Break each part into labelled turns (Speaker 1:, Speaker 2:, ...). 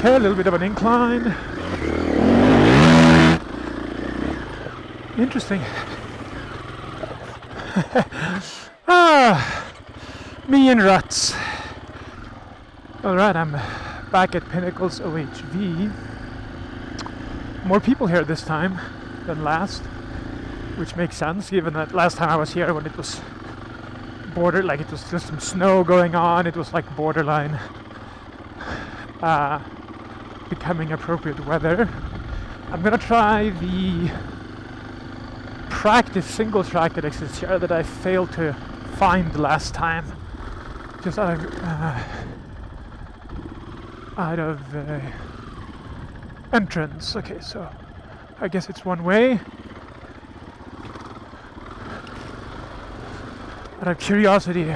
Speaker 1: Okay, a little bit of an incline. Interesting. Me and ruts. Alright, I'm back at Pinnacles OHV. More people here this time than last, which makes sense given that last time I was here when it was like it was just some snow going on, it was like borderline becoming appropriate weather. I'm gonna try the practice single track that exists here that I failed to find last time, just out of entrance. Okay, so I guess it's one way. Out of curiosity,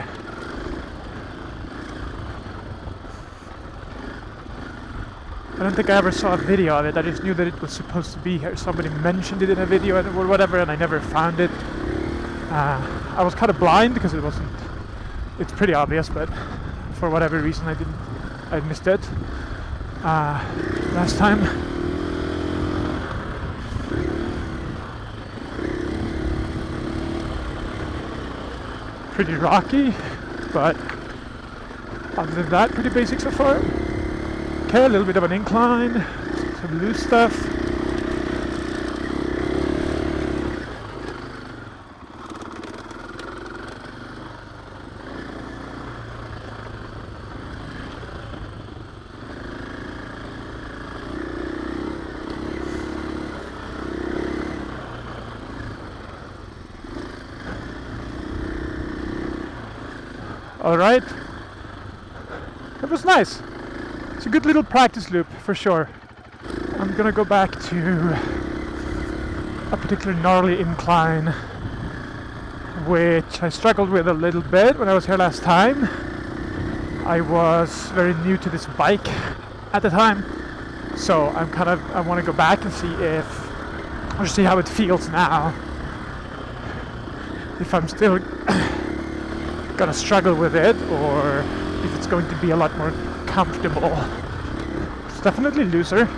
Speaker 1: I don't think I ever saw a video of it. I just knew that it was supposed to be here. Somebody mentioned it in a video or whatever, and I never found it. I was kind of blind because it wasn't. It's pretty obvious, but for whatever reason I missed it last time. Pretty rocky, but other than that, pretty basic so far. Okay, a little bit of an incline, some loose stuff. Alright, that was nice. It's a good little practice loop for sure. I'm gonna go back to a particular gnarly incline which I struggled with a little bit when I was here last time. I was very new to this bike at the time, so I want to go back and see how it feels now. If I'm still gonna struggle with it, or if it's going to be a lot more comfortable. It's definitely looser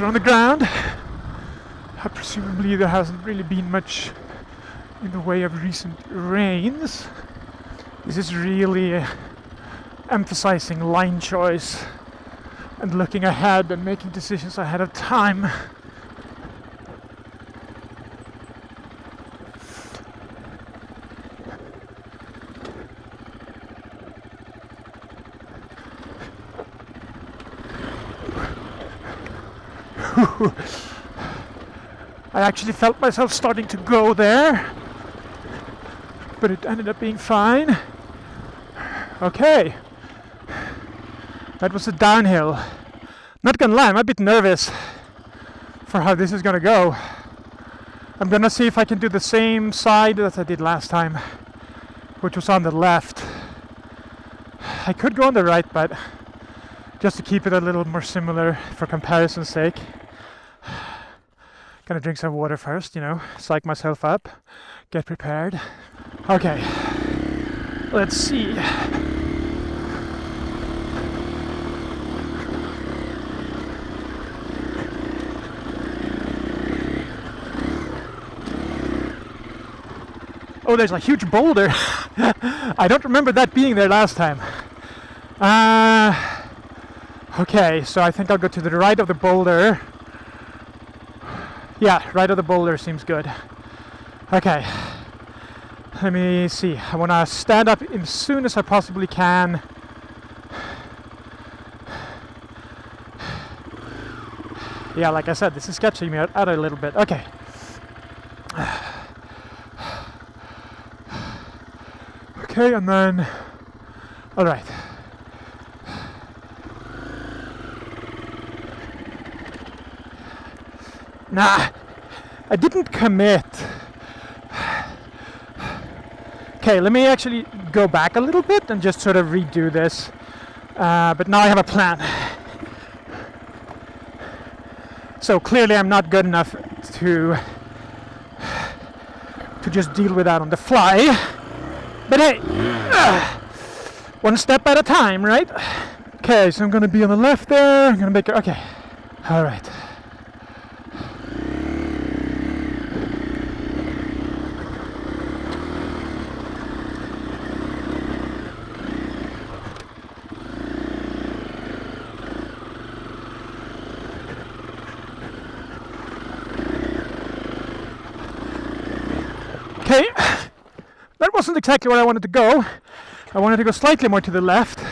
Speaker 1: on the ground. Presumably there hasn't really been much in the way of recent rains. This is really emphasizing line choice and looking ahead and making decisions ahead of time. I actually felt myself starting to go there, but it ended up being fine. Okay, that was a downhill. Not gonna lie, I'm a bit nervous for how this is gonna go. I'm gonna see if I can do the same side that I did last time, which was on the left. I could go on the right, but just to keep it a little more similar for comparison's sake. Gonna drink some water first, psych myself up, get prepared. Okay, let's see. Oh, there's a huge boulder. I don't remember that being there last time. Okay, so I think I'll go to the right of the boulder. Yeah, right of the boulder seems good. Okay, let me see. I want to stand up as soon as I possibly can. Yeah, like I said, this is sketching me out a little bit. Okay. Okay, and then... Alright. Nah, I didn't commit. Okay, let me actually go back a little bit and just sort of redo this. But now I have a plan. So clearly I'm not good enough to just deal with that on the fly. But hey, one step at a time, right? Okay, so I'm gonna be on the left there. I'm gonna make it. Okay. All right. Okay, that wasn't exactly where I wanted to go. I wanted to go slightly more to the left.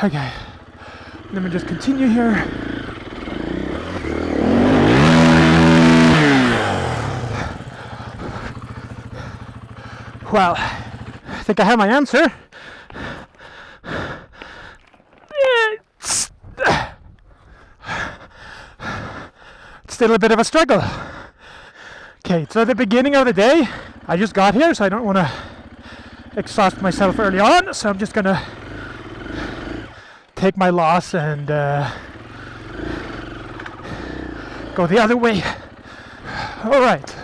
Speaker 1: Okay, let me just continue here. Well, I think I have my answer. It's still a bit of a struggle. Okay, so at the beginning of the day, I just got here, so I don't want to exhaust myself early on, so I'm just gonna take my loss and go the other way. Alright,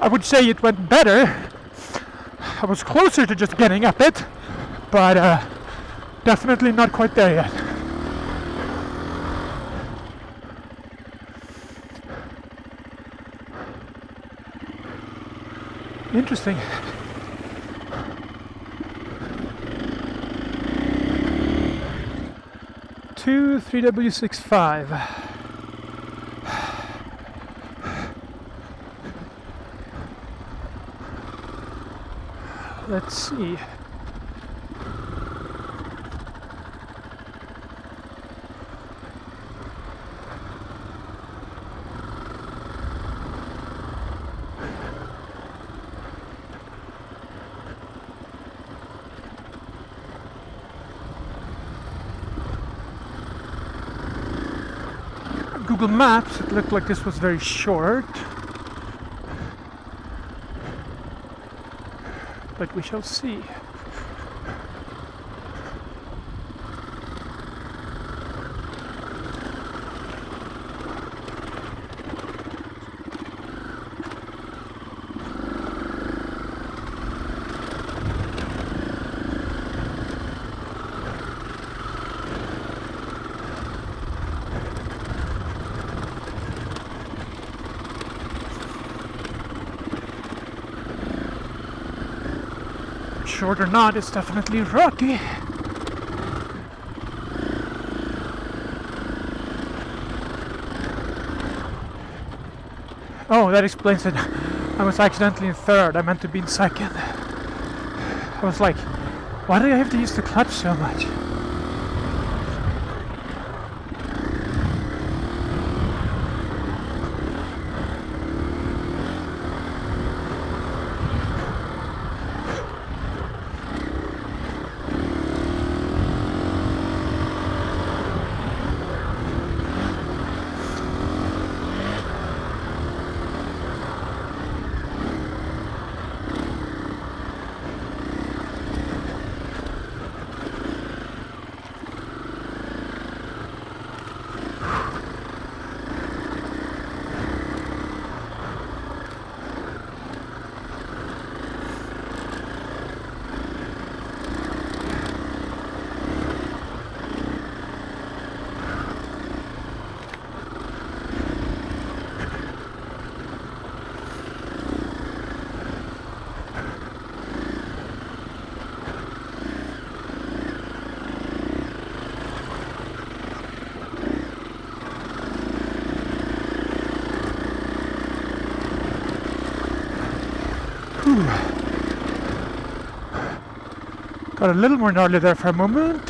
Speaker 1: I would say it went better. I was closer to just getting up it, but definitely not quite there yet. Interesting. Two 3W65. Let's see. Google Maps, it looked like this was very short, but we shall see. Short or not, it's definitely rocky. Oh, that explains it. I was accidentally in third. I meant to be in second. I was like, why do I have to use the clutch so much? Got a little more gnarly there for a moment.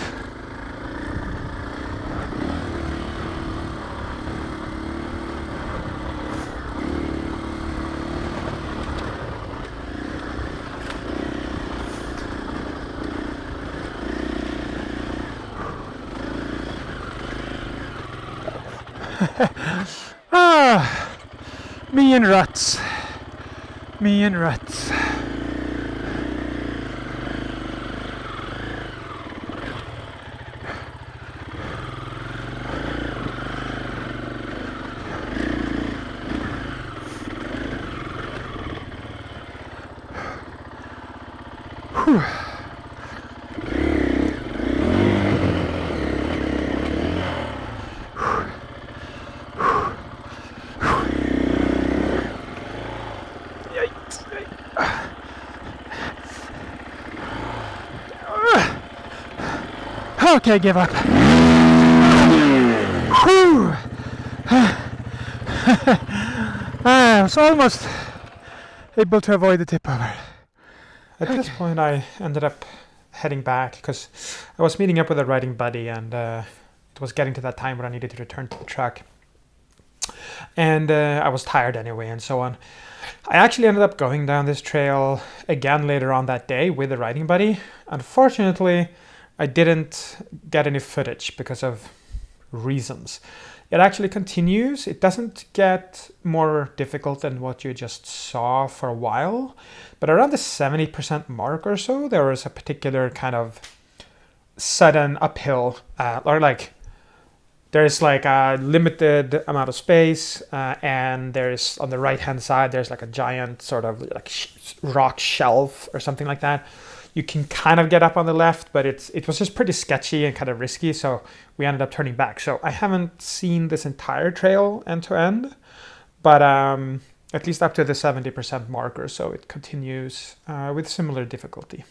Speaker 1: Me and ruts. Me and ruts. Okay, give up. Whew. I was almost able to avoid the tip over. At this point, I ended up heading back because I was meeting up with a riding buddy, and it was getting to that time where I needed to return to the truck. And I was tired anyway, and so on. I actually ended up going down this trail again later on that day with a riding buddy. Unfortunately, I didn't get any footage because of reasons. It actually continues. It doesn't get more difficult than what you just saw for a while, but around the 70% mark or so, there was a particular kind of sudden uphill, or like there's like a limited amount of space, and there's on the right hand side, there's like a giant sort of like rock shelf or something like that. You can kind of get up on the left, but it was just pretty sketchy and kind of risky, so we ended up turning back. So I haven't seen this entire trail end to end, but at least up to the 70% mark or so, it continues with similar difficulty.